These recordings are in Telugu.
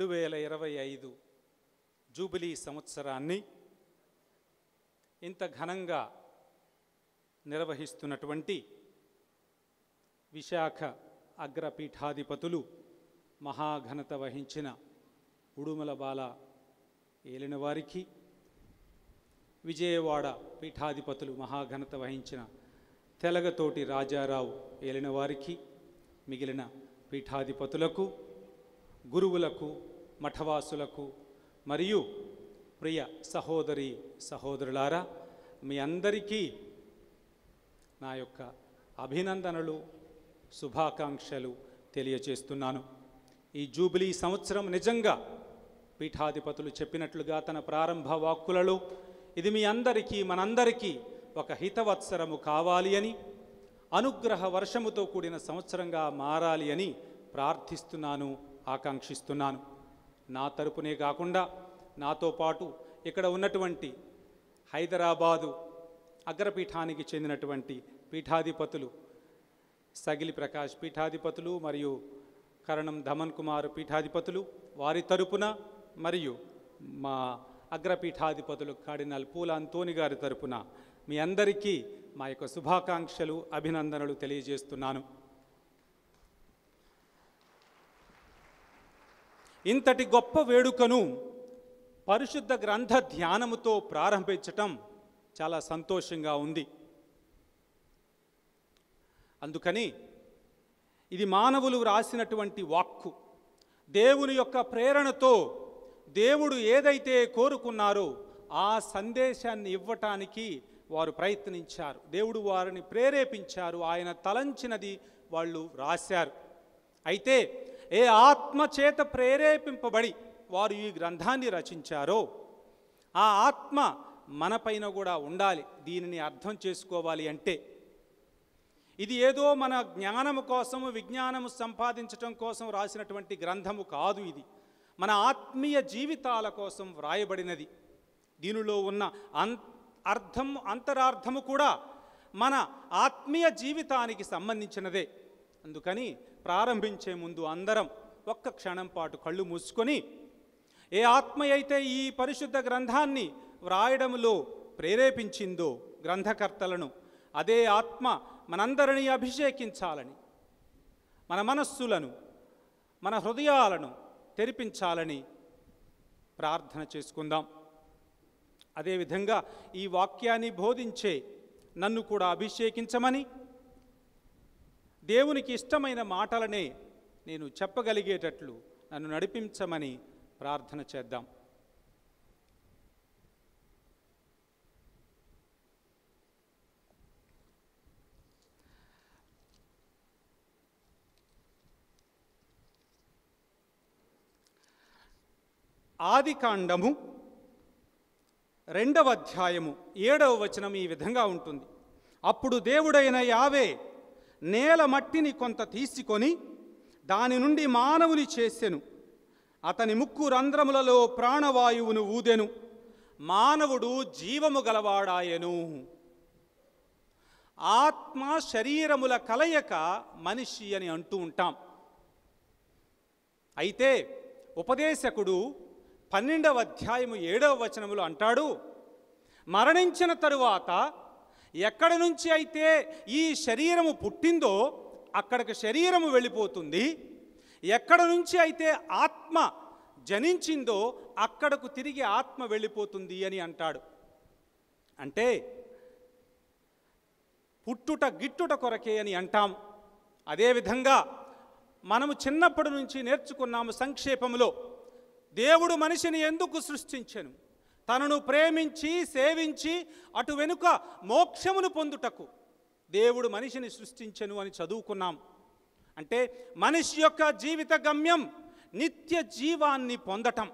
2025 జూబిలీ సంవత్సరాన్ని ఇంత ఘనంగా నిర్వహిస్తున్నటువంటి విశాఖ అగ్రపీఠాధిపతులు మహాఘనత వహించిన ఉడుమల బాల ఏలినవారికి, విజయవాడ పీఠాధిపతులు మహాఘనత వహించిన తెలగతోటి రాజారావు ఏలినవారికి, మిగిలిన పీఠాధిపతులకు, గురువులకు, మఠవాసులకు మరియు ప్రియ సహోదరి సహోదరులారా, మీ అందరికీ నా యొక్క అభినందనలు, శుభాకాంక్షలు తెలియజేస్తున్నాను. ఈ జూబిలీ సంవత్సరం నిజంగా పీఠాధిపతులు చెప్పినట్లుగా తన ప్రారంభ వాక్కులలో ఇది మీ అందరికీ, మనందరికీ ఒక హితవత్సరము కావాలి అని, అనుగ్రహ వర్షముతో కూడిన సంవత్సరంగా మారాలి అని ప్రార్థిస్తున్నాను, ఆకాంక్షిస్తున్నాను. నా తరపునే కాకుండా నాతో పాటు ఇక్కడ ఉన్నటువంటి హైదరాబాదు అగ్రపీఠానికి చెందినటువంటి పీఠాధిపతులు సగిలి ప్రకాష్ పీఠాధిపతులు మరియు కరణం ధమన్ కుమార్ పీఠాధిపతులు వారి తరపున, మరియు మా అగ్రపీఠాధిపతులు కార్డినల్ పూల అంతోని గారి తరపున మీ అందరికీ మా యొక్క శుభాకాంక్షలు, అభినందనలు తెలియజేస్తున్నాను. ఇంతటి గొప్ప వేడుకను పరిశుద్ధ గ్రంథ ధ్యానముతో ప్రారంభించటం చాలా సంతోషంగా ఉంది. అందుకని ఇది మానవులు రాసినటువంటి వాక్కు. దేవుని యొక్క ప్రేరణతో దేవుడు ఏదైతే కోరుకున్నారో ఆ సందేశాన్ని ఇవ్వటానికి వారు ప్రయత్నించారు. దేవుడు వారిని ప్రేరేపించారు, ఆయన తలంచినది వాళ్ళు రాశారు. అయితే ఏ ఆత్మ చేత ప్రేరేపింపబడి వారు ఈ గ్రంథాన్ని రచించారో ఆ ఆత్మ మనపైన కూడా ఉండాలి. దీనిని అర్థం చేసుకోవాలి అంటే ఇది ఏదో మన జ్ఞానము కోసము, విజ్ఞానము సంపాదించటం కోసం రాసినటువంటి గ్రంథము కాదు. ఇది మన ఆత్మీయ జీవితాల కోసం వ్రాయబడినది. దీనిలో ఉన్న అంతరార్థము కూడా మన ఆత్మీయ జీవితానికి సంబంధించినదే. అందుకని ప్రారంభించే ముందు అందరం ఒక్క క్షణం పాటు కళ్ళు మూసుకొని, ఏ ఆత్మ అయితే ఈ పరిశుద్ధ గ్రంథాన్ని వ్రాయడంలో ప్రేరేపించిందో గ్రంథకర్తలను, అదే ఆత్మ మనందరినీ అభిషేకించాలని, మన మనస్సులను, మన హృదయాలను తెరిపించాలని ప్రార్థన చేసుకుందాం. అదేవిధంగా ఈ వాక్యాన్ని బోధించే నన్ను కూడా అభిషేకించమని, దేవునికి ఇష్టమైన మాటలనే నేను చెప్పగలిగేటట్లు నన్ను నడిపించమని ప్రార్థన చేద్దాం. ఆదికాండము 2వ అధ్యాయము 7వ వచనం ఈ విధంగా ఉంటుంది. అప్పుడు దేవుడైన యావే నేల మట్టిని కొంత తీసుకొని దాని నుండి మానవుని చేసెను. అతని ముక్కు రంధ్రములలో ప్రాణవాయువును ఊదెను. మానవుడు జీవము గలవాడాయెను. ఆత్మ శరీరముల కలయిక మనిషి అని అంటూ ఉంటాం. అయితే ఉపదేశకుడు 12వ అధ్యాయము 7వ వచనములో అంటాడు, మరణించిన తరువాత ఎక్కడి నుంచి అయితే ఈ శరీరము పుట్టిందో అక్కడికి శరీరము వెళ్ళిపోతుంది, ఎక్కడ నుంచి అయితే ఆత్మ జనించిందో అక్కడకు తిరిగి ఆత్మ వెళ్ళిపోతుంది అని అంటాడు. అంటే పుట్టుట గిట్టుట కొరకే అని అంటాం. అదేవిధంగా మనము చిన్నప్పటి నుంచి నేర్చుకున్నాము సంక్షేపములో, దేవుడు మనిషిని ఎందుకు సృష్టించెను? తనను ప్రేమించి సేవించి అటు వెనుక మోక్షమును పొందుటకు దేవుడు మనిషిని సృష్టించెను అని చదువుకున్నాం. అంటే మనిషి యొక్క జీవిత గమ్యం నిత్య జీవాన్ని పొందటం,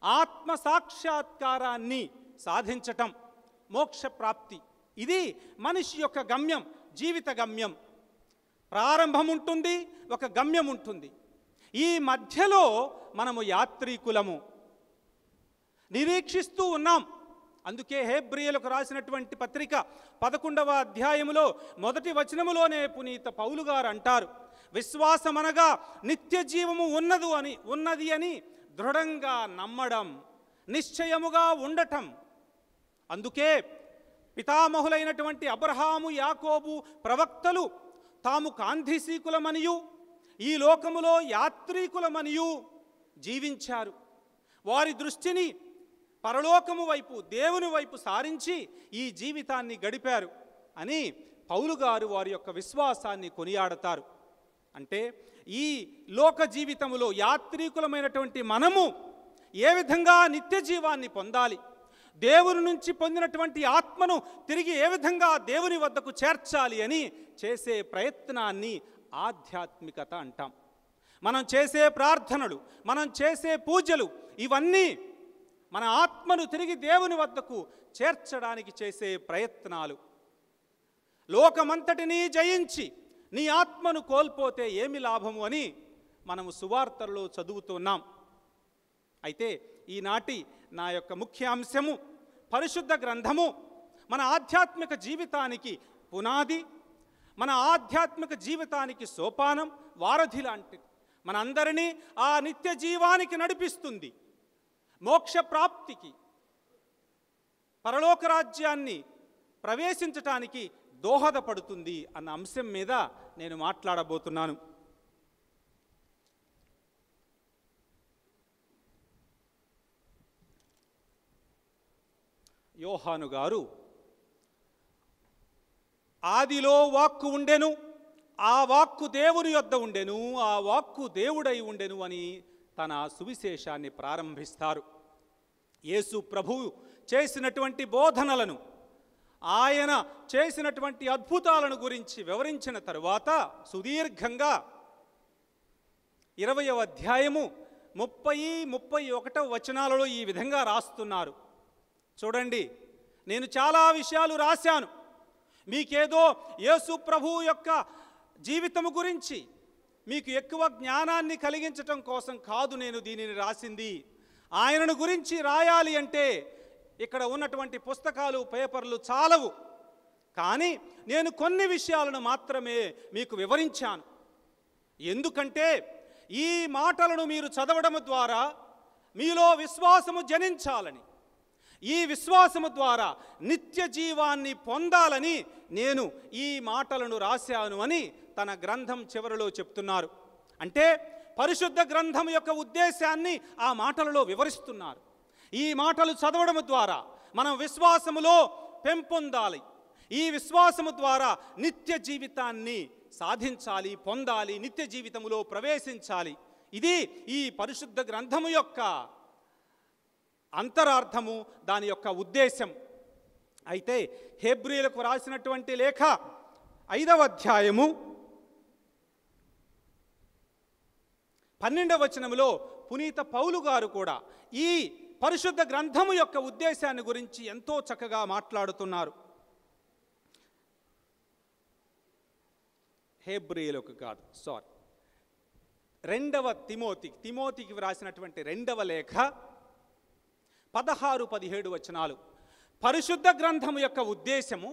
ఆత్మ సాక్షాత్కారాన్ని సాధించటం, మోక్ష ప్రాప్తి. ఇది మనిషి యొక్క గమ్యం, జీవిత గమ్యం. ప్రారంభం ఉంటుంది, ఒక గమ్యం ఉంటుంది. ఈ మధ్యలో మనము యాత్రికులము, నిరీక్షిస్తూ ఉన్నాం. అందుకే హెబ్రీయులకు రాసినటువంటి పత్రిక 11వ అధ్యాయములో 1వ వచనములోనే పునీత పౌలు గారు అంటారు, విశ్వాసమనగా నిత్య జీవము ఉన్నది అని దృఢంగా నమ్మడం, నిశ్చయముగా ఉండటం. అందుకే పితామహులైనటువంటి అబ్రహాము, యాకోబు ప్రవక్తలు తాము కాంతిశీకులమనియు ఈ లోకములో యాత్రీకులమనియు జీవించారు. వారి దృష్టిని పరలోకము వైపు, దేవుని వైపు సారించి ఈ జీవితాన్ని గడిపారు అని పౌలు గారు వారి యొక్క విశ్వాసాన్ని కొనియాడతారు. అంటే ఈ లోక జీవితములో యాత్రీకులమైనటువంటి మనము ఏ విధంగా నిత్య జీవాన్ని పొందాలి, దేవుని నుంచి పొందినటువంటి ఆత్మను తిరిగి ఏ విధంగా దేవుని వద్దకు చేర్చాలి అని చేసే ప్రయత్నాన్ని ఆధ్యాత్మికత అంటాం. మనం చేసే ప్రార్థనలు, మనం చేసే పూజలు, ఇవన్నీ మన ఆత్మను తిరిగి దేవుని వద్దకు చేర్చడానికి చేసే ప్రయత్నాలు. లోకమంతటినీ జయించి నీ ఆత్మను కోల్పోతే ఏమి లాభము అని మనము సువార్తల్లో చదువుతున్నాం. అయితే ఈనాటి నా యొక్క ముఖ్య అంశము పరిశుద్ధ గ్రంథము మన ఆధ్యాత్మిక జీవితానికి పునాది, మన ఆధ్యాత్మిక జీవితానికి సోపానం, వారధి లాంటిది. మనందరినీ ఆ నిత్య జీవానికి నడిపిస్తుంది, మోక్ష ప్రాప్తికి, పరలోక రాజ్యాన్ని ప్రవేశించటానికి దోహదపడుతుంది అన్న అంశం మీద నేను మాట్లాడబోతున్నాను. యోహాను గారు ఆదిలో వాక్కు ఉండెను, ఆ వాక్కు దేవుని యొద్ద ఉండెను, ఆ వాక్కు దేవుడై ఉండెను అని తన సువిశేషాన్ని ప్రారంభిస్తారు. యేసు ప్రభువు చేసినటువంటి బోధనలను, ఆయన చేసినటువంటి అద్భుతాలను గురించి వివరించిన తరువాత సుదీర్ఘంగా 20వ అధ్యాయము 30-31 వచనాలలో ఈ విధంగా రాస్తున్నారు. చూడండి, నేను చాలా విషయాలు రాశాను. మీకేదో యేసు ప్రభువు యొక్క జీవితము గురించి మీకు ఎక్కువ జ్ఞానాన్ని కలిగించటం కోసం కాదు నేను దీనిని రాసింది. ఆయనను గురించి రాయాలి అంటే ఇక్కడ ఉన్నటువంటి పుస్తకాలు, పేపర్లు చాలవు. కానీ నేను కొన్ని విషయాలను మాత్రమే మీకు వివరించాను. ఎందుకంటే ఈ మాటలను మీరు చదవడం ద్వారా మీలో విశ్వాసము జనించాలని, ఈ విశ్వాసము ద్వారా నిత్య జీవాన్ని పొందాలని నేను ఈ మాటలను రాశాను అని తన గ్రంథం చివరిలో చెప్తున్నారు. అంటే పరిశుద్ధ గ్రంథం యొక్క ఉద్దేశాన్ని ఆ మాటలలో వివరిస్తున్నారు. ఈ మాటలు చదవడం ద్వారా మనం విశ్వాసములో పెంపొందాలి, ఈ విశ్వాసము ద్వారా నిత్య జీవితాన్ని సాధించాలి, పొందాలి, నిత్య జీవితములో ప్రవేశించాలి. ఇది ఈ పరిశుద్ధ గ్రంథము యొక్క అంతరార్థము, దాని యొక్క ఉద్దేశం. అయితే హెబ్రీయులకు రాసినటువంటి లేఖ 5వ అధ్యాయము 12వ వచనములో పునీత పౌలు గారు కూడా ఈ పరిశుద్ధ గ్రంథము యొక్క ఉద్దేశాన్ని గురించి ఎంతో చక్కగా మాట్లాడుతున్నారు. హెబ్రీయులకు కాదు, తిమోతికి రాసినటువంటి 2వ లేఖ 16-17 వచనాలు. పరిశుద్ధ గ్రంథము యొక్క ఉద్దేశము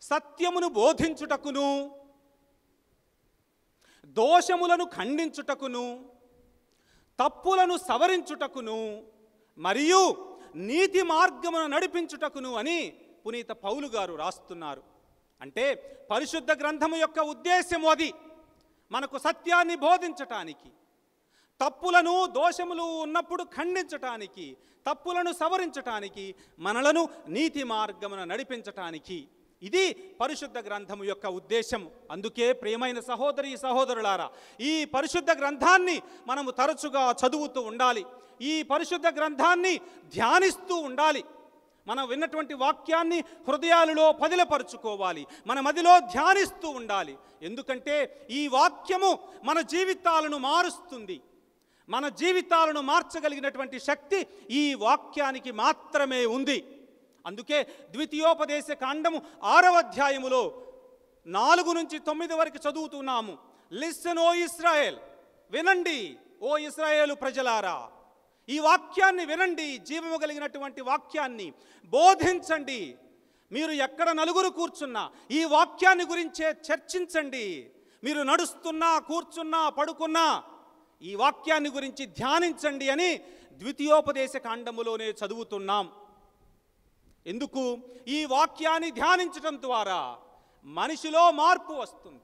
సత్యమును బోధించుటకును, దోషములను ఖండించుటకును, తప్పులను సవరించుటకును, మరియు నీతి మార్గమును నడిపించుటకును అని పునీత పౌలు గారు రాస్తున్నారు. అంటే పరిశుద్ధ గ్రంథము యొక్క ఉద్దేశము అది మనకు సత్యాన్ని బోధించటానికి, తప్పులను, దోషములు ఉన్నప్పుడు ఖండించటానికి, తప్పులను సవరించటానికి, మనలను నీతి మార్గమున నడిపించటానికి. ఇది పరిశుద్ధ గ్రంథము యొక్క ఉద్దేశం. అందుకే ప్రియమైన సహోదరి సహోదరులారా, ఈ పరిశుద్ధ గ్రంథాన్ని మనము తరచుగా చదువుతూ ఉండాలి, ఈ పరిశుద్ధ గ్రంథాన్ని ధ్యానిస్తూ ఉండాలి. మనం విన్నటువంటి వాక్యాన్ని హృదయాలలో పదిలపరుచుకోవాలి, మన మదిలో ధ్యానిస్తూ ఉండాలి. ఎందుకంటే ఈ వాక్యము మన జీవితాలను మారుస్తుంది. మన జీవితాలను మార్చగలిగినటువంటి శక్తి ఈ వాక్యానికి మాత్రమే ఉంది. అందుకే ద్వితీయోపదేశ కాండము 6వ అధ్యాయములో 4-9 వరకు చదువుతున్నాము. లిసన్ ఓ ఇశ్రాయేల్, వినండి ఓ ఇశ్రాయేలు ప్రజలారా, ఈ వాక్యాన్ని వినండి, జీవము కలిగినటువంటి వాక్యాన్ని బోధించండి. మీరు ఎక్కడ నలుగురు కూర్చున్నా ఈ వాక్యాన్ని గురించే చర్చించండి. మీరు నడుస్తున్నా, కూర్చున్నా, పడుకున్నా ఈ వాక్యాన్ని గురించి ధ్యానించండి అని ద్వితీయోపదేశ కాండములోనే చదువుతున్నాం. ఎందుకు? ఈ వాక్యాన్ని ధ్యానించడం ద్వారా మనిషిలో మార్పు వస్తుంది.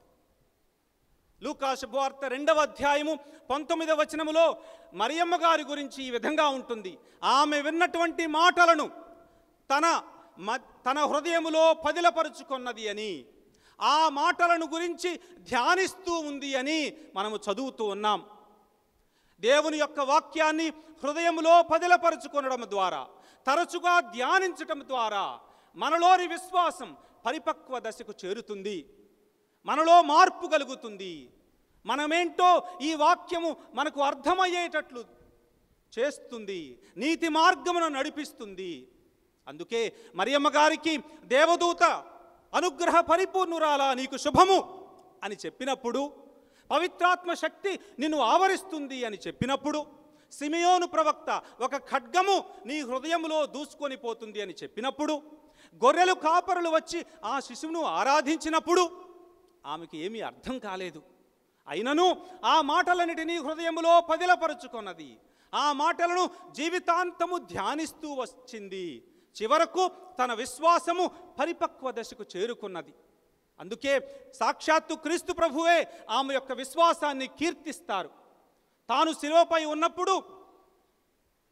లూకా శుభవార్త 2వ అధ్యాయము 19వ వచనములో మరియమ్మ గారి గురించి ఈ విధంగా ఉంటుంది. ఆమె విన్నటువంటి మాటలను తన హృదయములో పదిలపరుచుకున్నది అని, ఆ మాటలను గురించి ధ్యానిస్తూ ఉంది అని మనము చదువుతూ ఉన్నాం. దేవుని యొక్క వాక్యాన్ని హృదయములో పదిలపరుచుకొనడం ద్వారా, తరచుగా ధ్యానించటం ద్వారా మనలోని విశ్వాసం పరిపక్వ దశకు చేరుతుంది. మనలో మార్పు కలుగుతుంది. మనమేంటో ఈ వాక్యము మనకు అర్థమయ్యేటట్లు చేస్తుంది, నీతి మార్గమును నడిపిస్తుంది. అందుకే మరియమ్మ గారికి దేవదూత అనుగ్రహ పరిపూర్ణురాలా నీకు శుభము అని చెప్పినప్పుడు, పవిత్రాత్మ శక్తి నిన్ను ఆవరిస్తుంది అని చెప్పినప్పుడు, సిమియోను ప్రవక్త ఒక ఖడ్గము నీ హృదయములో దూసుకొని పోతుంది అని చెప్పినప్పుడు, గొర్రెలు కాపరులు వచ్చి ఆ శిశువును ఆరాధించినప్పుడు ఆమెకి ఏమీ అర్థం కాలేదు. అయినను ఆ మాటలన్నిటినీ హృదయములో పదిలపరుచుకున్నది. ఆ మాటలను జీవితాంతము ధ్యానిస్తూ వచ్చింది. చివరకు తన విశ్వాసము పరిపక్వ దశకు చేరుకున్నది. అందుకే సాక్షాత్తు క్రీస్తు ప్రభువే ఆమె యొక్క విశ్వాసాన్ని కీర్తిస్తారు. తాను శిలువపై ఉన్నప్పుడు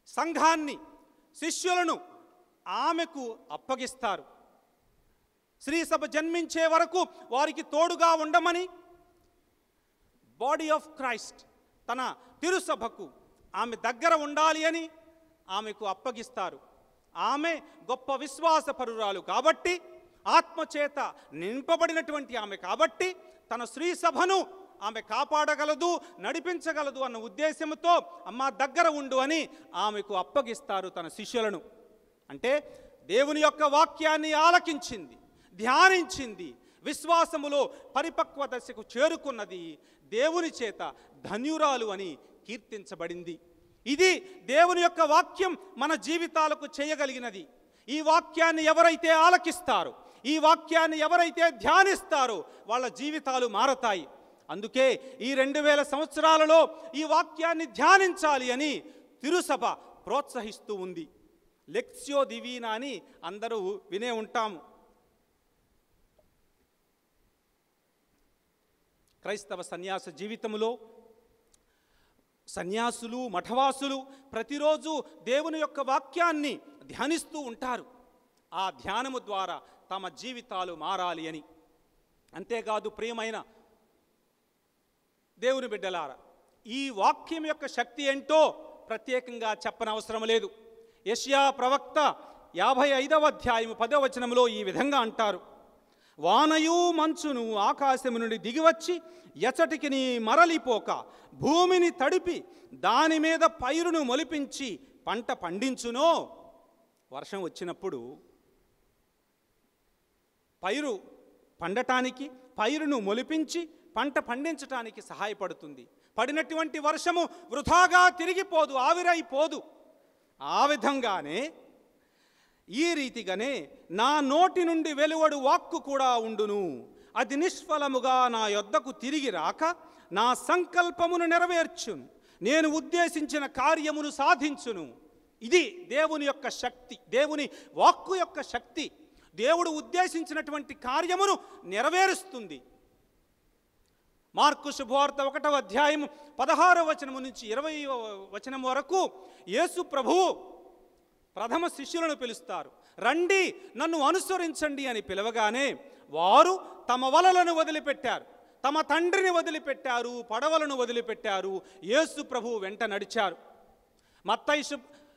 సంఘాన్ని, శిష్యులను ఆమెకు అప్పగిస్తారు. శ్రీసభ జన్మించే వరకు వారికి తోడుగా ఉండమని బాడీ ఆఫ్ క్రైస్ట్, తన తిరుసభకు ఆమె దగ్గర ఉండాలి అని ఆమెకు అప్పగిస్తారు. ఆమె గొప్ప విశ్వాసపరురాలు కాబట్టి, ఆత్మచేత నింపబడినటువంటి ఆమె కాబట్టి, తన శ్రీసభను ఆమె కాపాడగలదు, నడిపించగలదు అన్న ఉద్దేశంతో అమ్మ దగ్గర ఉండు అని ఆమెకు అప్పగిస్తారు తన శిష్యులను. అంటే దేవుని యొక్క వాక్యాన్ని ఆలకించింది, ధ్యానించింది, విశ్వాసములో పరిపక్వ దశకు చేరుకున్నది, దేవుని చేత ధన్యురాలు అని కీర్తించబడింది. ఇది దేవుని యొక్క వాక్యం మన జీవితాలకు చేయగలిగినది. ఈ వాక్యాన్ని ఎవరైతే ఆలకిస్తారో, ఈ వాక్యాన్ని ఎవరైతే ధ్యానిస్తారో వాళ్ళ జీవితాలు మారతాయి. అందుకే ఈ 2000 సంవత్సరాలలో ఈ వాక్యాన్ని ధ్యానించాలి అని తిరుసభ ప్రోత్సహిస్తూ ఉంది. లెక్సియో దివీనా అని అందరూ వినే ఉంటాము. క్రైస్తవ సన్యాస జీవితంలో సన్యాసులు, మఠవాసులు ప్రతిరోజు దేవుని యొక్క వాక్యాన్ని ధ్యానిస్తూ ఉంటారు. ఆ ధ్యానము ద్వారా తమ జీవితాలు మారాలి అని. అంతేకాదు ప్రియమైన దేవుని బిడ్డలారా, ఈ వాక్యం యొక్క శక్తి ఏంటో ప్రత్యేకంగా చెప్పనవసరం లేదు. యెషయా ప్రవక్త 55వ అధ్యాయం 10వ వచనంలో ఈ విధంగా అంటారు: వానయు మంచును ఆకాశము నుండి దిగివచ్చి ఎచటికి నీ మరలిపోక భూమిని తడిపి దాని మీద పైరును మొలిపించి పంట పండించునో. వర్షం వచ్చినప్పుడు పైరు పండటానికి, పైరును మొలిపించి పంట పండించటానికి సహాయపడుతుంది. పడినటువంటి వర్షము వృధాగా తిరిగిపోదు, ఆవిరైపోదు. ఆ విధంగానే, ఈ రీతిగానే నా నోటి నుండి వెలువడు వాక్కు కూడా ఉండును. అది నిష్ఫలముగా నా యొద్దకు తిరిగి రాక నా సంకల్పమును నెరవేర్చును, నేను ఉద్దేశించిన కార్యమును సాధించును. ఇది దేవుని యొక్క శక్తి, దేవుని వాక్కు యొక్క శక్తి. దేవుడు ఉద్దేశించినటువంటి కార్యమును నెరవేరుస్తుంది. మార్కు శుభవార్త 1వ అధ్యాయం 16వ వచనము నుంచి 20వ వచనం వరకు యేసు ప్రభువు ప్రథమ శిష్యులను పిలుస్తారు. రండి, నన్ను అనుసరించండి అని పిలవగానే వారు తమ వలలను వదిలిపెట్టారు, తమ తండ్రిని వదిలిపెట్టారు, పడవలను వదిలిపెట్టారు, యేసు ప్రభువు వెంట నడిచారు.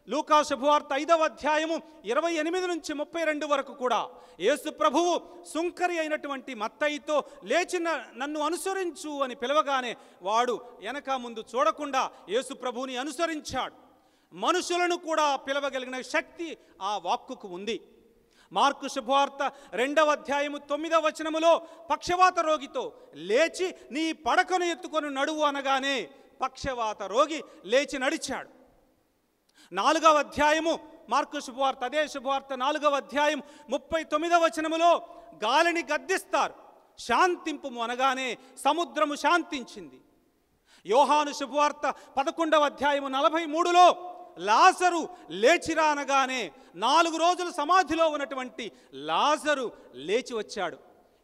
లూకా శుభవార్త 5వ అధ్యాయము 28 నుంచి 32 వరకు కూడా యేసు ప్రభువు సుంకరి అయినటువంటి మత్తయితో లేచి నన్ను అనుసరించు అని పిలవగానే వాడు వెనక ముందు చూడకుండా యేసు ప్రభువుని అనుసరించాడు. మనుషులను కూడా పిలవగలిగిన శక్తి ఆ వాక్కుకు ఉంది. మార్కు శుభవార్త 2వ అధ్యాయము 9వ వచనములో పక్షవాత రోగితో లేచి నీ పడకను ఎత్తుకొని నడువు అనగానే పక్షవాత రోగి లేచి నడిచాడు. 4వ అధ్యాయము మార్కు శుభవార్త, అదే శుభవార్త 4వ అధ్యాయం 39వ వచనములో గాలిని గద్దిస్తారు, శాంతింపు అనగానే సముద్రము శాంతించింది. యోహాను శుభవార్త 11వ అధ్యాయము 43లో లాజరు లేచిరానగానే 4 రోజులు సమాధిలో ఉన్నటువంటి లాజరు లేచి వచ్చాడు.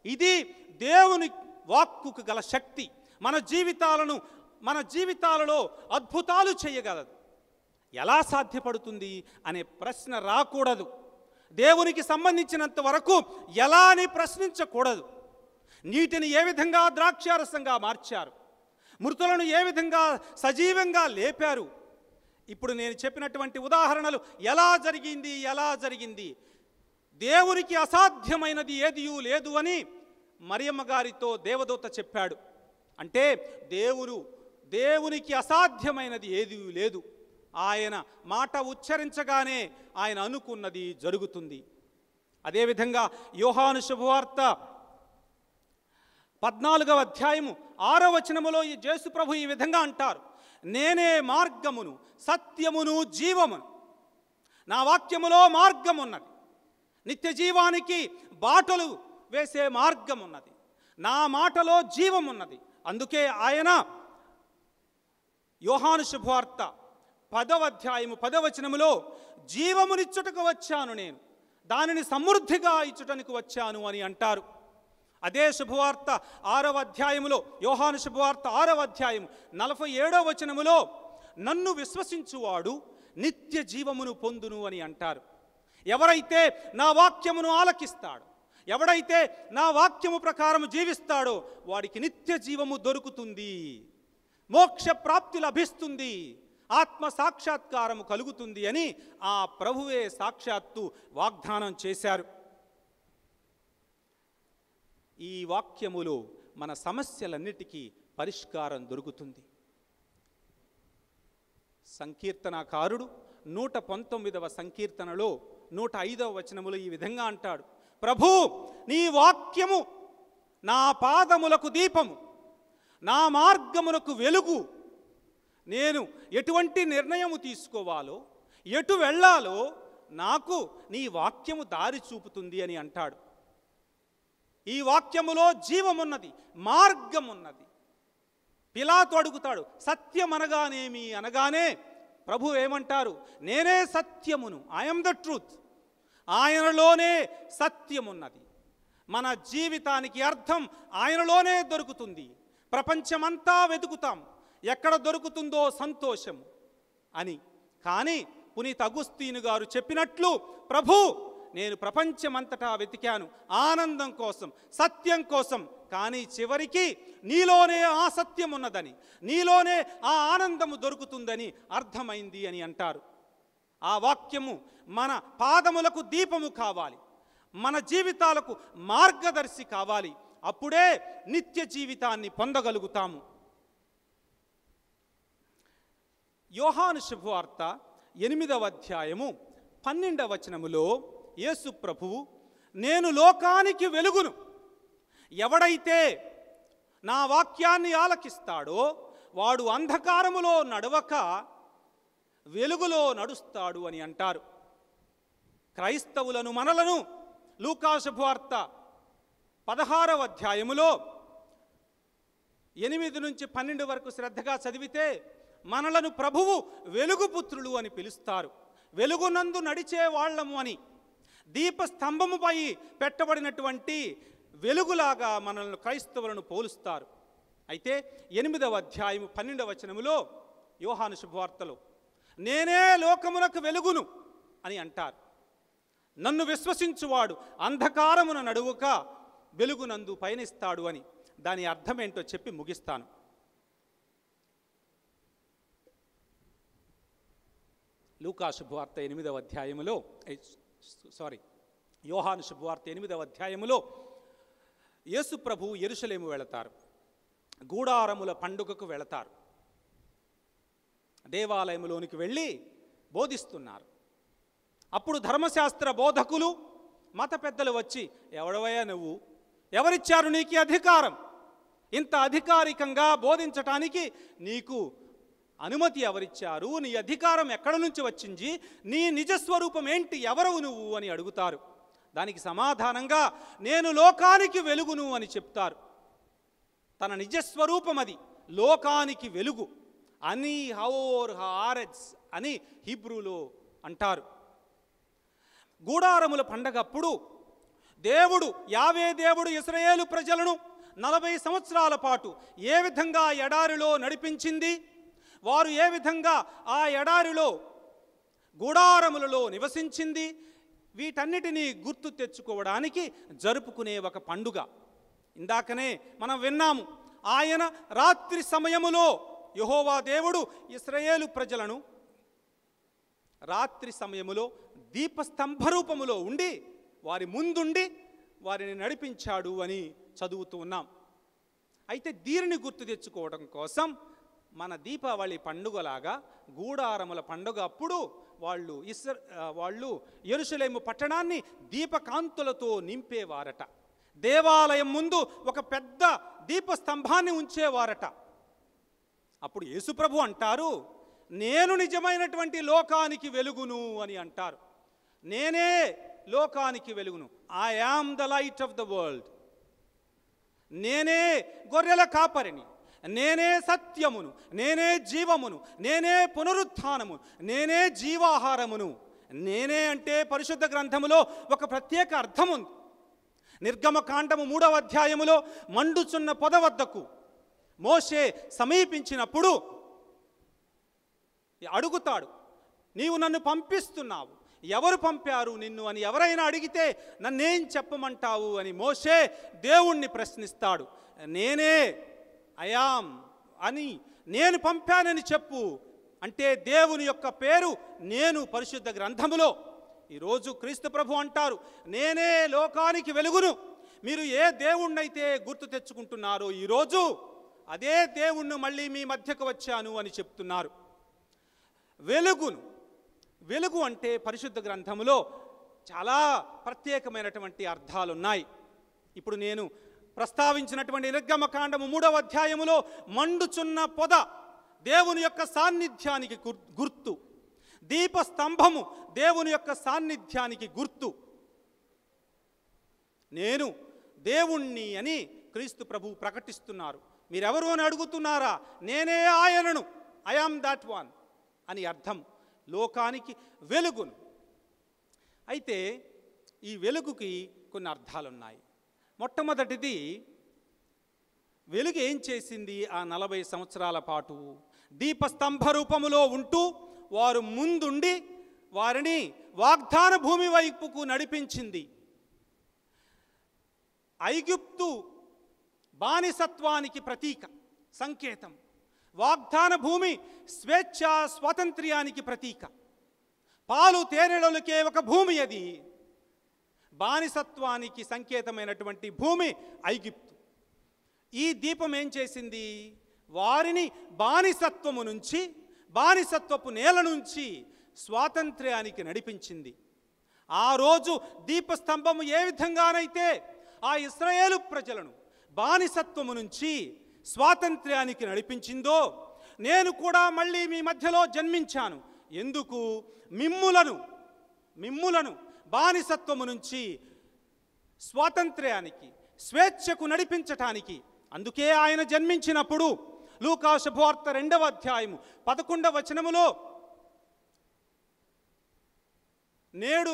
ఇది దేవుని వాక్కుకు గల శక్తి. మన జీవితాలలో అద్భుతాలు చేయగలదు. ఎలా సాధ్యపడుతుంది అనే ప్రశ్న రాకూడదు. దేవునికి సంబంధించినంత వరకు ఎలా అని ప్రశ్నించకూడదు. నీటిని ఏ విధంగా ద్రాక్షారసంగా మార్చారు, మృతులను ఏ విధంగా సజీవంగా లేపారు, ఇప్పుడు నేను చెప్పినటువంటి ఉదాహరణలు ఎలా జరిగింది, దేవునికి అసాధ్యమైనది ఏదియూ లేదు అని మరియమ్మ గారితో దేవదూత చెప్పాడు. అంటే దేవునికి అసాధ్యమైనది ఏదీ లేదు. ఆయన మాట ఉచ్చరించగానే ఆయన అనుకున్నది జరుగుతుంది. అదేవిధంగా యోహాను శుభవార్త 14వ అధ్యాయము 6వ వచనములో యేసు ప్రభు ఈ విధంగా అంటారు, నేనే మార్గమును సత్యమును జీవమును. నా వాక్యములో మార్గం ఉన్నది, నిత్య జీవానికి బాటలు వేసే మార్గం ఉన్నది, నా మాటలో జీవం ఉన్నది. అందుకే ఆయన యోహాను శుభవార్త 10వ అధ్యాయము 10వ వచనములో జీవమునిచ్చుటకు వచ్చాను, నేను దానిని సమృద్ధిగా ఇచ్చుటకు వచ్చాను అని అంటారు. అదే శుభవార్త 6వ అధ్యాయములో, యోహాను శుభవార్త 6వ అధ్యాయము 47వ వచనములో నన్ను విశ్వసించువాడు నిత్య జీవమును పొందును అని అంటారు. ఎవరైతే నా వాక్యమును ఆలకిస్తాడో, ఎవడైతే నా వాక్యము ప్రకారం జీవిస్తాడో వాడికి నిత్య జీవము దొరుకుతుంది, మోక్ష ప్రాప్తి లభిస్తుంది, ఆత్మ సాక్షాత్కారము కలుగుతుంది అని ఆ ప్రభువే సాక్షాత్తు వాగ్దానం చేశారు. ఈ వాక్యములో మన సమస్యలన్నిటికీ పరిష్కారం దొరుకుతుంది. సంకీర్తనాకారుడు 119వ సంకీర్తనలో 105వ వచనములో ఈ విధంగా అంటాడు, ప్రభూ నీ వాక్యము నా పాదములకు దీపము, నా మార్గమునకు వెలుగు. నేను ఎటువంటి నిర్ణయము తీసుకోవాలో, ఎటు వెళ్ళాలో నాకు నీ వాక్యము దారి చూపుతుంది అని అంటాడు. ఈ వాక్యములో జీవమున్నది, మార్గమున్నది. పిలాతు అడుగుతాడు, సత్యం అనగానేమి అనగానే ప్రభు ఏమంటారు, నేనే సత్యమును, ఐఎమ్ ద ట్రూత్. ఆయనలోనే సత్యమున్నది. మన జీవితానికి అర్థం ఆయనలోనే దొరుకుతుంది. ప్రపంచమంతా వెతుకుతాం, ఎక్కడ దొరుకుతుందో సంతోషము అని. కానీ పునీత్ అగుస్తీను గారు చెప్పినట్లు, ప్రభు నేను ప్రపంచమంతటా వెతికాను ఆనందం కోసం, సత్యం కోసం, కానీ చివరికి నీలోనే ఆ సత్యం ఉన్నదని, నీలోనే ఆ ఆనందము దొరుకుతుందని అర్థమైంది అని అంటారు. ఆ వాక్యము మన పాదములకు దీపము కావాలి, మన జీవితాలకు మార్గదర్శి కావాలి. అప్పుడే నిత్య జీవితాన్ని పొందగలుగుతాము. యోహాను శుభవార్త 8వ అధ్యాయము 12వ వచనములో యేసు ప్రభువు, నేను లోకానికి వెలుగును, ఎవడైతే నా వాక్యాన్ని ఆలకిస్తాడో వాడు అంధకారములో నడవక వెలుగులో నడుస్తాడు అని అంటారు. క్రైస్తవులను మనలను లూకా శుభవార్త 16వ అధ్యాయములో 8 నుంచి 12 వరకు శ్రద్ధగా చదివితే మనలను ప్రభువు వెలుగుపుత్రులు అని పిలుస్తారు. వెలుగునందు నడిచే వాళ్ళము అని, దీపస్తంభముపై పెట్టబడినటువంటి వెలుగులాగా మనల్ని క్రైస్తవులను పోలుస్తారు. అయితే 8వ అధ్యాయము 12వ వచనములో యోహాను శుభవార్తలో నేనే లోకమునకు వెలుగును అని అంటారు. నన్ను విశ్వసించువాడు అంధకారమున నడువక వెలుగునందు పయనిస్తాడు అని. దాని అర్థమేంటో చెప్పి ముగిస్తాను. లూకా శుభవార్త 8వ అధ్యాయములో యోహాను శుభవార్త 8వ అధ్యాయములో యేసు ప్రభు యెరూషలేము వెళతారు, గూడారముల పండుగకు వెళతారు. దేవాలయములోనికి వెళ్ళి బోధిస్తున్నారు. అప్పుడు ధర్మశాస్త్ర బోధకులు, మత పెద్దలు వచ్చి, ఎవడవయ్యా నువ్వు, ఎవరిచ్చారు నీకు అధికారం, ఇంత అధికారికంగా బోధించటానికి నీకు అనుమతి ఎవరిచ్చారు, నీ అధికారం ఎక్కడి నుంచి వచ్చింది, నీ నిజస్వరూపం ఏంటి, ఎవరవు నువ్వు అని అడుగుతారు. దానికి సమాధానంగా నేను లోకానికి వెలుగును అని చెప్తారు. తన నిజస్వరూపం అది, లోకానికి వెలుగు అని హోర్ హారెట్స్ అని హీబ్రూలో అంటారు. గూడారముల పండగప్పుడు యావే దేవుడు ఇశ్రాయేలు ప్రజలను 40 సంవత్సరాల పాటు ఏ విధంగా ఎడారిలో నడిపించింది, వారు ఏ విధంగా ఆ ఎడారిలో గూడారములలో నివసించింది, వీటన్నిటినీ గుర్తు తెచ్చుకోవడానికి జరుపుకునే ఒక పండుగ. ఇందాకనే మనం విన్నాము, ఆయన రాత్రి సమయములో యెహోవా దేవుడు ఇశ్రాయేలు ప్రజలను రాత్రి సమయములో దీపస్తంభ రూపములో ఉండి వారి ముందుండి వారిని నడిపించాడు అని చదువుతూ ఉన్నాం. అయితే దీనిని గుర్తు తెచ్చుకోవడం కోసం మన దీపావళి పండుగలాగా గూడారముల పండుగ అప్పుడు వాళ్ళు యెరూషలేము పట్టణాన్ని దీపకాంతులతో నింపేవారట. దేవాలయం ముందు ఒక పెద్ద దీపస్తంభాన్ని ఉంచేవారట. అప్పుడు యేసుప్రభు అంటారు, నేను నిజమైనటువంటి లోకానికి వెలుగును అని అంటారు. నేనే లోకానికి వెలుగును, I am the light of the world. నేనే గొర్రెల కాపరిని, నేనే సత్యమును, నేనే జీవమును, నేనే పునరుత్థానము, నేనే జీవాహారమును. నేనే అంటే పరిశుద్ధ గ్రంథములో ఒక ప్రత్యేక అర్థం ఉంది. నిర్గమకాండము 3వ అధ్యాయములో మండుచున్న పొద వద్దకు మోషే సమీపించినప్పుడు అడుగుతాడు, నీవు నన్ను పంపిస్తున్నావు, ఎవరు పంపారు నిన్ను అని ఎవరైనా అడిగితే నన్నేం చెప్పమంటావు అని మోషే దేవుణ్ణి ప్రశ్నిస్తాడు. నేనే అయాం అని, నేను పంపానని చెప్పు అంటే దేవుని యొక్క పేరు నేను పరిశుద్ధ గ్రంథములో. ఈరోజు క్రీస్తు ప్రభు అంటారు, నేనే లోకానికి వెలుగును. మీరు ఏ దేవుణ్ణైతే గుర్తు తెచ్చుకుంటున్నారో ఈరోజు అదే దేవుణ్ణి మళ్ళీ మీ మధ్యకు వచ్చాను అని చెప్తున్నారు. వెలుగు అంటే పరిశుద్ధ గ్రంథములో చాలా ప్రత్యేకమైనటువంటి అర్థాలున్నాయి. ఇప్పుడు నేను ప్రస్తావించినటువంటి నిర్గమకాండము 3వ అధ్యాయములో మండుచున్న పొద దేవుని యొక్క సాన్నిధ్యానికి గుర్తు, దీపస్తంభము దేవుని యొక్క సాన్నిధ్యానికి గుర్తు. నేను దేవుణ్ణి అని క్రీస్తు ప్రభు ప్రకటిస్తున్నారు. మీరెవరు అని అడుగుతున్నారా? నేనే ఆయనను, ఐ యామ్ దట్ వన్ అని అర్థం. లోకానికి వెలుగును. అయితే ఈ వెలుగుకి కొన్ని అర్థాలున్నాయి. మొట్టమొదటిది, వెలుగు ఏం చేసింది? ఆ 40 సంవత్సరాల పాటు దీపస్తంభ రూపములో ఉంటూ వారు ముందుండి వారిని వాగ్దాన భూమి వైపుకు నడిపించింది. ఐగుప్తు బానిసత్వానికి ప్రతీక, సంకేతం. వాగ్దాన భూమి స్వేచ్ఛ స్వాతంత్ర్యానికి ప్రతీక. పాలు తేనెలకే ఒక భూమి అది. బానిసత్వానికి సంకేతమైనటువంటి భూమి ఐగుప్తు. ఈ దీపం ఏం చేసింది? వారిని బానిసత్వపు నేల నుంచి స్వాతంత్ర్యానికి నడిపించింది. ఆ రోజు దీపస్తంభము ఏ విధంగానైతే ఆ ఇశ్రాయేలు ప్రజలను బానిసత్వము నుంచి స్వాతంత్ర్యానికి నడిపించిందో, నేను కూడా మళ్ళీ మీ మధ్యలో జన్మించాను. ఎందుకు? మిమ్ములను బానిసత్వము నుంచి స్వాతంత్ర్యానికి, స్వేచ్ఛకు నడిపించటానికి. అందుకే ఆయన జన్మించినప్పుడు లూకా శుభవార్త 2వ అధ్యాయము 11వ వచనములో, నేడు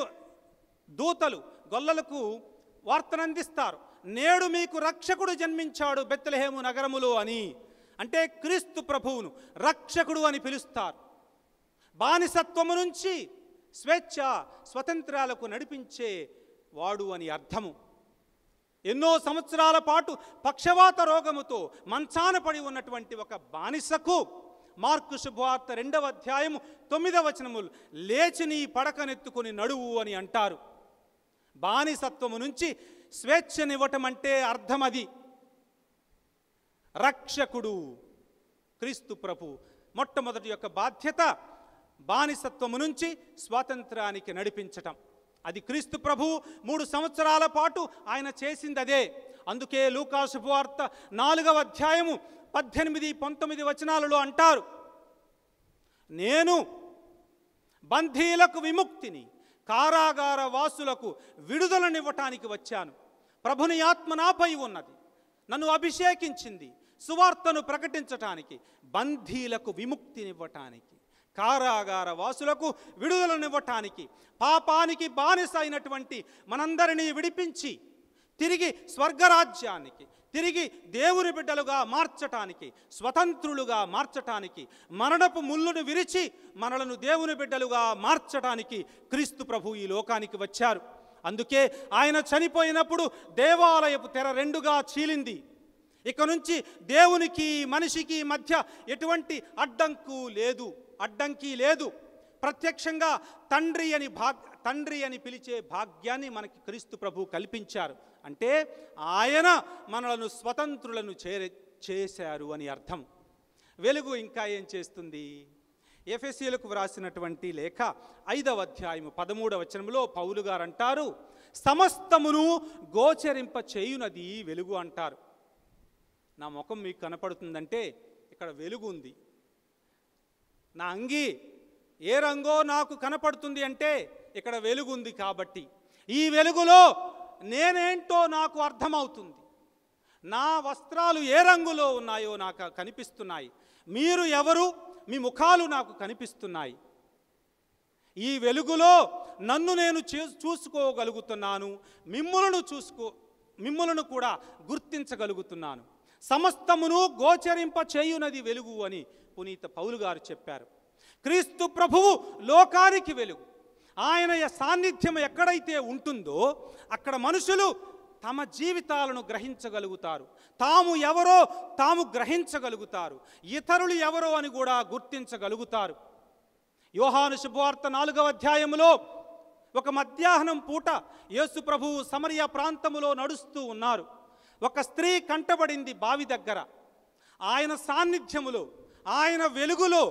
దూతలు గొల్లలకు వార్తనందిస్తారు, నేడు మీకు రక్షకుడు జన్మించాడు బెత్లెహేము నగరములో అని. అంటే క్రీస్తు ప్రభువును రక్షకుడు అని పిలుస్తారు. బానిసత్వము నుంచి స్వేచ్ఛ స్వతంత్రాలకు నడిపించే వాడు అని అర్థము. ఎన్నో సంవత్సరాల పాటు పక్షవాత రోగముతో మంచాన పడి ఉన్నటువంటి ఒక బానిసకు మార్కు శుభవార్త 2వ అధ్యాయము 9వ వచనములు, లేచి నీ పడకనెత్తుకుని నడువు అని అంటారు. బానిసత్వము నుంచి స్వేచ్ఛనివ్వటం అంటే అర్థం అది. రక్షకుడు క్రీస్తు ప్రభు మొట్టమొదటి యొక్క బాధ్యత బానిసత్వము నుంచి స్వాతంత్రానికి నడిపించటం. అది క్రీస్తు ప్రభు 3 సంవత్సరాల పాటు ఆయన చేసింది అదే. అందుకే లూకా శుభవార్త 4వ అధ్యాయము 18-19 వచనాలలో అంటారు, నేను బంధీలకు విముక్తిని, కారాగార వాసులకు విడుదలనివ్వటానికి వచ్చాను. ప్రభుని ఆత్మ నాపై ఉన్నది, నన్ను అభిషేకించింది సువార్తను ప్రకటించటానికి, బంధీలకు విముక్తినివ్వటానికి, కారాగార వాసులకు విడుదలనివ్వటానికి, పాపానికి బానిస అయినటువంటి మనందరినీ విడిపించి తిరిగి స్వర్గరాజ్యానికి, తిరిగి దేవుని బిడ్డలుగా మార్చటానికి, స్వతంత్రులుగా మార్చటానికి, మరణపు ముళ్ళును విరిచి మనలను దేవుని బిడ్డలుగా మార్చటానికి క్రీస్తు ప్రభు ఈ లోకానికి వచ్చారు. అందుకే ఆయన చనిపోయినప్పుడు దేవాలయపు తెర రెండుగా చీలింది. ఇక నుంచి దేవునికి మనిషికి మధ్య ఎటువంటి అడ్డంకి లేదు. ప్రత్యక్షంగా తండ్రి అని పిలిచే భాగ్యాన్ని మనకి క్రీస్తు ప్రభు కల్పించారు. అంటే ఆయన మనలను స్వతంత్రులను చేశారు అని అర్థం. వెలుగు ఇంకా ఏం చేస్తుంది? ఎఫెసీయులకు వ్రాసినటువంటి లేఖ 5వ అధ్యాయము 13వ వచనంలో పౌలు గారు అంటారు, సమస్తమును గోచరింప చేయునది వెలుగు అంటారు. నా ముఖం మీకు కనపడుతుందంటే ఇక్కడ వెలుగు ఉంది. నా అంగి ఏ రంగో నాకు కనపడుతుంది అంటే ఇక్కడ వెలుగు ఉంది. కాబట్టి ఈ వెలుగులో నేనేంటో నాకు అర్థమవుతుంది. నా వస్త్రాలు ఏ రంగులో ఉన్నాయో నాకు కనిపిస్తున్నాయి. మీరు ఎవరు, మీ ముఖాలు నాకు కనిపిస్తున్నాయి. ఈ వెలుగులో నన్ను నేను చూసుకోగలుగుతున్నాను, మిమ్ములను కూడా గుర్తించగలుగుతున్నాను. సమస్తమును గోచరింప చేయునది వెలుగు అని పునీత పౌలు గారు చెప్పారు. క్రీస్తు ప్రభువు లోకానికి వెలుగు. ఆయన సాన్నిధ్యం ఎక్కడైతే ఉంటుందో అక్కడ మనుషులు తమ జీవితాలను గ్రహించగలుగుతారు. తాము ఎవరో తాము గ్రహించగలుగుతారు. ఇతరులు ఎవరో అని కూడా గుర్తించగలుగుతారు. యోహాను శుభవార్త 4వ అధ్యాయములో ఒక మధ్యాహ్నం పూట యేసు ప్రభువు సమరయ ప్రాంతములో నడుస్తూ ఉన్నారు. ఒక స్త్రీ కంటబడింది బావి దగ్గర. ఆయన సాన్నిధ్యములో, ఆయన వెలుగులో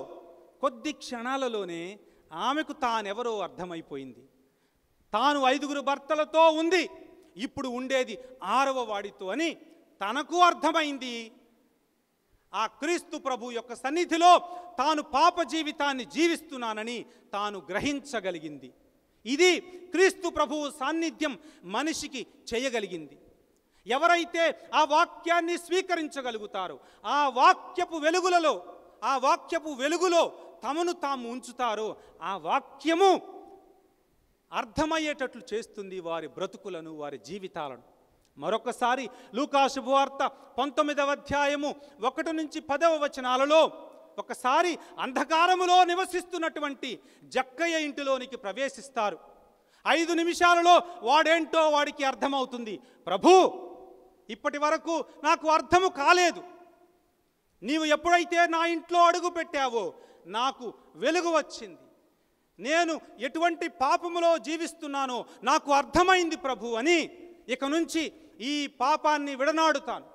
కొద్ది క్షణాలలోనే ఆమెకు తానెవరో అర్థమైపోయింది. తాను 5 భర్తలతో ఉంది, ఇప్పుడు ఉండేది 6వ వాడితో అని తనకు అర్థమైంది. ఆ క్రీస్తు ప్రభు యొక్క సన్నిధిలో తాను పాప జీవితాన్ని జీవిస్తున్నానని తాను గ్రహించగలిగింది. ఇది క్రీస్తు ప్రభువు సాన్నిధ్యం మనిషికి చేయగలిగింది. ఎవరైతే ఆ వాక్యాన్ని స్వీకరించగలుగుతారో, ఆ వాక్యపు వెలుగులో తమను తాము ఉంచుతారో, ఆ వాక్యము అర్థమయ్యేటట్లు చేస్తుంది వారి బ్రతుకులను, వారి జీవితాలను. మరొకసారి లూకా శుభవార్త 19వ అధ్యాయము 1 నుంచి 10వ వచనాలలో ఒకసారి అంధకారములో నివసిస్తున్నటువంటి జక్కయ్య ఇంటిలోనికి ప్రవేశిస్తారు. 5 నిమిషాలలో వాడేంటో వాడికి అర్థమవుతుంది. ప్రభు, ఇప్పటి వరకు నాకు అర్థము కాలేదు. నీవు ఎప్పుడైతే నా ఇంట్లో అడుగు పెట్టావో నాకు వెలుగు వచ్చింది. నేను ఎటువంటి పాపములో జీవిస్తున్నానో నాకు అర్థమైంది ప్రభు అని ఇక నుంచి ఈ పాపాన్ని విడనాడుతాను.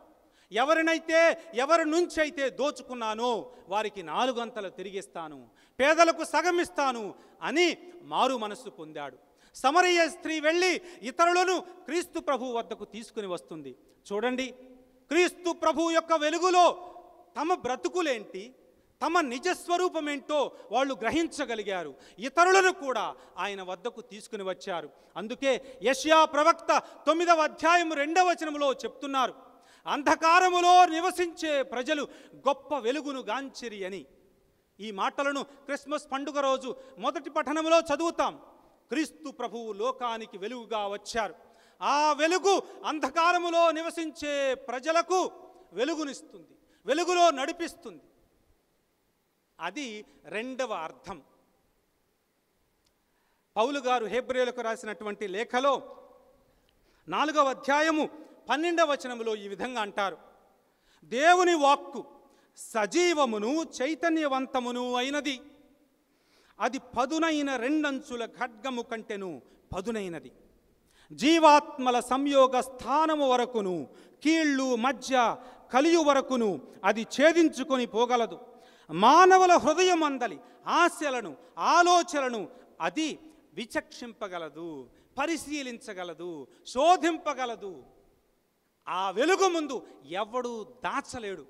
ఎవరి నుంచి అయితే దోచుకున్నానో వారికి 4 అంతలు తిరిగిస్తాను, పేదలకు సగమిస్తాను అని మారు మనస్సు పొందాడు. సమరయ స్త్రీ వెళ్ళి ఇతరులను క్రీస్తు ప్రభు వద్దకు తీసుకుని వస్తుంది. చూడండి, క్రీస్తు ప్రభు యొక్క వెలుగులో తమ బ్రతుకులేంటి, తమ నిజస్వరూపమేంటో వాళ్ళు గ్రహించగలిగారు. ఇతరులను కూడా ఆయన వద్దకు తీసుకుని వచ్చారు. అందుకే యెషయా ప్రవక్త 9వ అధ్యాయం 2వ వచనములో చెప్తున్నారు, అంధకారములో నివసించే ప్రజలు గొప్ప వెలుగును గాంచిరి అని. ఈ మాటలను క్రిస్మస్ పండుగ రోజు మొదటి పఠనములో చదువుతాం. క్రీస్తు ప్రభువు లోకానికి వెలుగుగా వచ్చారు. ఆ వెలుగు అంధకారములో నివసించే ప్రజలకు వెలుగునిస్తుంది, వెలుగులో నడిపిస్తుంది. అది 2వ అర్థం. పౌలు గారు హెబ్రేయులకు రాసినటువంటి లేఖలో 4వ అధ్యాయము 12వ వచనములో ఈ విధంగా అంటారు, దేవుని వాక్కు సజీవమును చైతన్యవంతమును అయినది, అది పదునైన 2 అంచుల ఖడ్గము కంటెను పదునైనది, జీవాత్మల సంయోగ స్థానము వరకును కీళ్ళు మధ్య కలియు వరకును అది ఛేదించుకొని పోగలదు, మానవుల హృదయమందలి ఆశలను ఆలోచనలను అది విచక్షింపగలదు, పరిశీలించగలదు, శోధింపగలదు. ఆ వెలుగు ముందు ఎవడు దాచలేడు.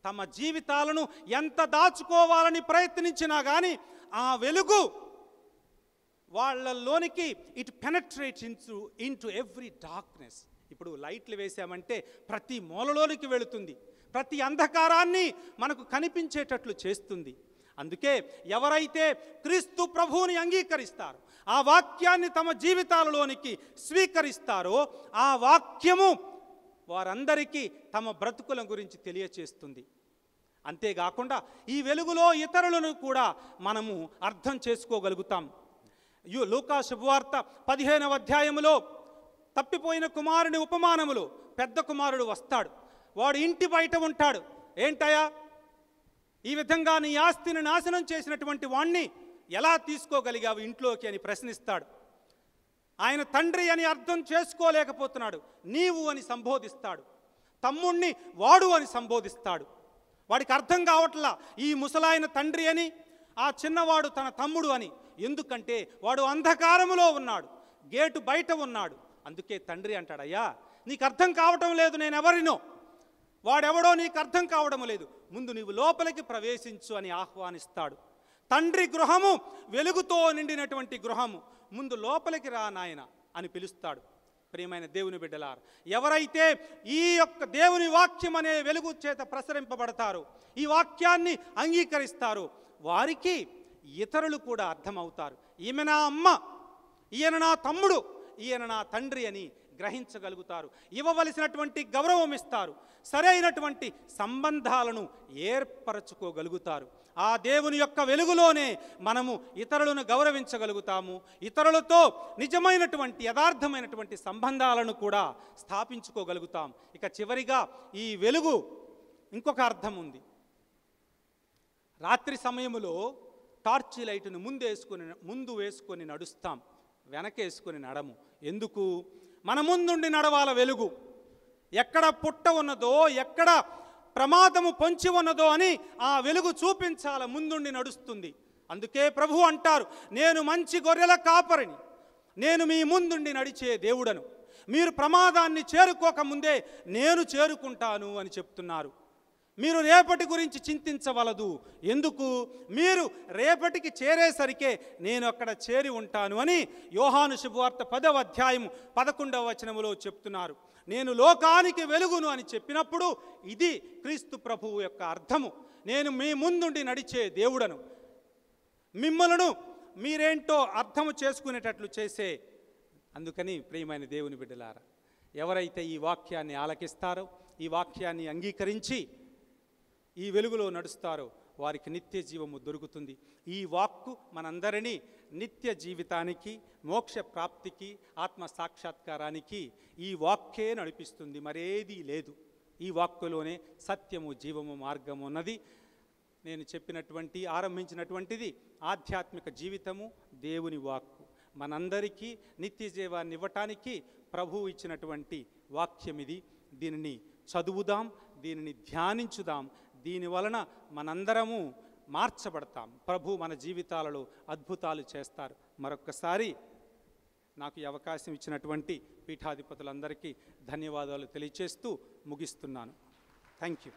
తమ జీవితాలను ఎంత దాచుకోవాలని ప్రయత్నించినా కానీ ఆ వెలుగు వాళ్ళలోనికి ఇట్ పెనట్రేట్స్ ఇంటూ ఎవ్రీ డార్క్నెస్. ఇప్పుడు లైట్లు వేసామంటే ప్రతి మూలలోనికి వెళుతుంది, ప్రతి అంధకారాన్ని మనకు కనిపించేటట్లు చేస్తుంది. అందుకే ఎవరైతే క్రీస్తు ప్రభువుని అంగీకరిస్తారో, ఆ వాక్యాన్ని తమ జీవితాలలోనికి స్వీకరిస్తారో, ఆ వాక్యము వారందరికీ తమ బ్రతుకుల గురించి తెలియచేస్తుంది. అంతేకాకుండా ఈ వెలుగులో ఇతరులను కూడా మనము అర్థం చేసుకోగలుగుతాం. లూకా శుభవార్త 15వ అధ్యాయములో తప్పిపోయిన కుమారుని ఉపమానములో పెద్ద కుమారుడు వస్తాడు. వాడు ఇంటి బయట ఉంటాడు. ఏంటయా, ఈ విధంగా నీ ఆస్తిని నాశనం చేసినటువంటి వాణ్ణి ఎలా తీసుకోగలిగావు ఇంట్లోకి అని ప్రశ్నిస్తాడు. ఆయన తండ్రి అని అర్థం చేసుకోలేకపోతున్నాడు. నీవు అని సంబోధిస్తాడు. తమ్ముణ్ణి వాడు అని సంబోధిస్తాడు. వాడికి అర్థం కావట్లా ఈ ముసలాయన తండ్రి అని, ఆ చిన్నవాడు తన తమ్ముడు అని. ఎందుకంటే వాడు అంధకారములో ఉన్నాడు, గేటు బయట ఉన్నాడు. అందుకే తండ్రి అంటాడు, అయ్యా నీకు అర్థం కావటం లేదు నేనెవరినో, వాడెవడో నీకు అర్థం కావడం లేదు, ముందు నీవు లోపలికి ప్రవేశించు అని ఆహ్వానిస్తాడు. తండ్రి గృహము వెలుగుతో నిండినటువంటి గృహము, ముందు లోపలికి రా నాయన అని పిలుస్తాడు. ప్రియమైన దేవుని బిడ్డలారా, ఎవరైతే ఈ యొక్క దేవుని వాక్యం అనే వెలుగు చేత ప్రసరింపబడతారో, ఈ వాక్యాన్ని అంగీకరిస్తారో, వారికి ఇతరులు కూడా అర్థమవుతారు. ఈమె నా అమ్మ, ఈయన నా తమ్ముడు, ఈయన నా తండ్రి అని గ్రహించగలుగుతారు. ఇవ్వవలసినటువంటి గౌరవం ఇస్తారు. సరైనటువంటి సంబంధాలను ఏర్పరచుకోగలుగుతారు. ఆ దేవుని యొక్క వెలుగులోనే మనము ఇతరులను గౌరవించగలుగుతాము. ఇతరులతో నిజమైనటువంటి యథార్థమైనటువంటి సంబంధాలను కూడా స్థాపించుకోగలుగుతాం. ఇక చివరిగా ఈ వెలుగు ఇంకొక అర్థం ఉంది. రాత్రి సమయములో టార్చి లైటును ముందు వేసుకొని నడుస్తాం, వెనకేసుకొని నడము. ఎందుకు? మన ముందుండి నడవాల వెలుగు. ఎక్కడ పుట్ట ఉన్నదో, ఎక్కడ ప్రమాదము పొంచి ఉన్నదో అని ఆ వెలుగు చూపించాల, ముందుండి నడుస్తుంది. అందుకే ప్రభు అంటారు, నేను మంచి గొర్రెల కాపరిని, నేను మీ ముందుండి నడిచే దేవుడను, మీరు ప్రమాదాన్ని చేరుకోకముందే నేను చేరుకుంటాను అని చెప్తున్నారు. మీరు రేపటి గురించి చింతించవలదు. ఎందుకు? మీరు రేపటికి చేరేసరికే నేను అక్కడ చేరి ఉంటాను అని యోహాను శుభవార్త 10వ అధ్యాయం 11వ వచనములో చెప్తున్నారు. నేను లోకానికి వెలుగును అని చెప్పినప్పుడు ఇది క్రీస్తు ప్రభువు యొక్క అర్థము. నేను మీ ముందుండి నడిచే దేవుడను, మిమ్మలను మీరేంటో అర్థము చేసుకునేటట్లు చేసే. అందుకని ప్రియమైన దేవుని బిడ్డలారా, ఎవరైతే ఈ వాక్యాన్ని ఆలకిస్తారో, ఈ వాక్యాన్ని అంగీకరించి ఈ వెలుగులో నడుస్తారో, వారికి నిత్య జీవము దొరుకుతుంది. ఈ వాక్కు మనందరినీ నిత్య జీవితానికి, మోక్ష ప్రాప్తికి, ఆత్మ సాక్షాత్కారానికి ఈ వాక్కే నడిపిస్తుంది, మరేదీ లేదు. ఈ వాక్కులోనే సత్యము, జీవము, మార్గము ఉన్నది. నేను చెప్పినటువంటి, ఆరంభించినటువంటిది ఆధ్యాత్మిక జీవితము, దేవుని వాక్కు. మనందరికీ నిత్య జీవాన్ని ఇవ్వటానికి ప్రభువు ఇచ్చినటువంటి వాక్యం ఇది. దీనిని చదువుదాం, దీనిని ధ్యానించుదాం. దీని వలన మనందరము మార్చబడతాం. ప్రభు మన జీవితాలలో అద్భుతాలు చేస్తారు. మరొక్కసారి నాకు ఈ అవకాశం ఇచ్చినటువంటి పీఠాధిపతులందరికీ ధన్యవాదాలు తెలియచేస్తూ ముగిస్తున్నాను. Thank you.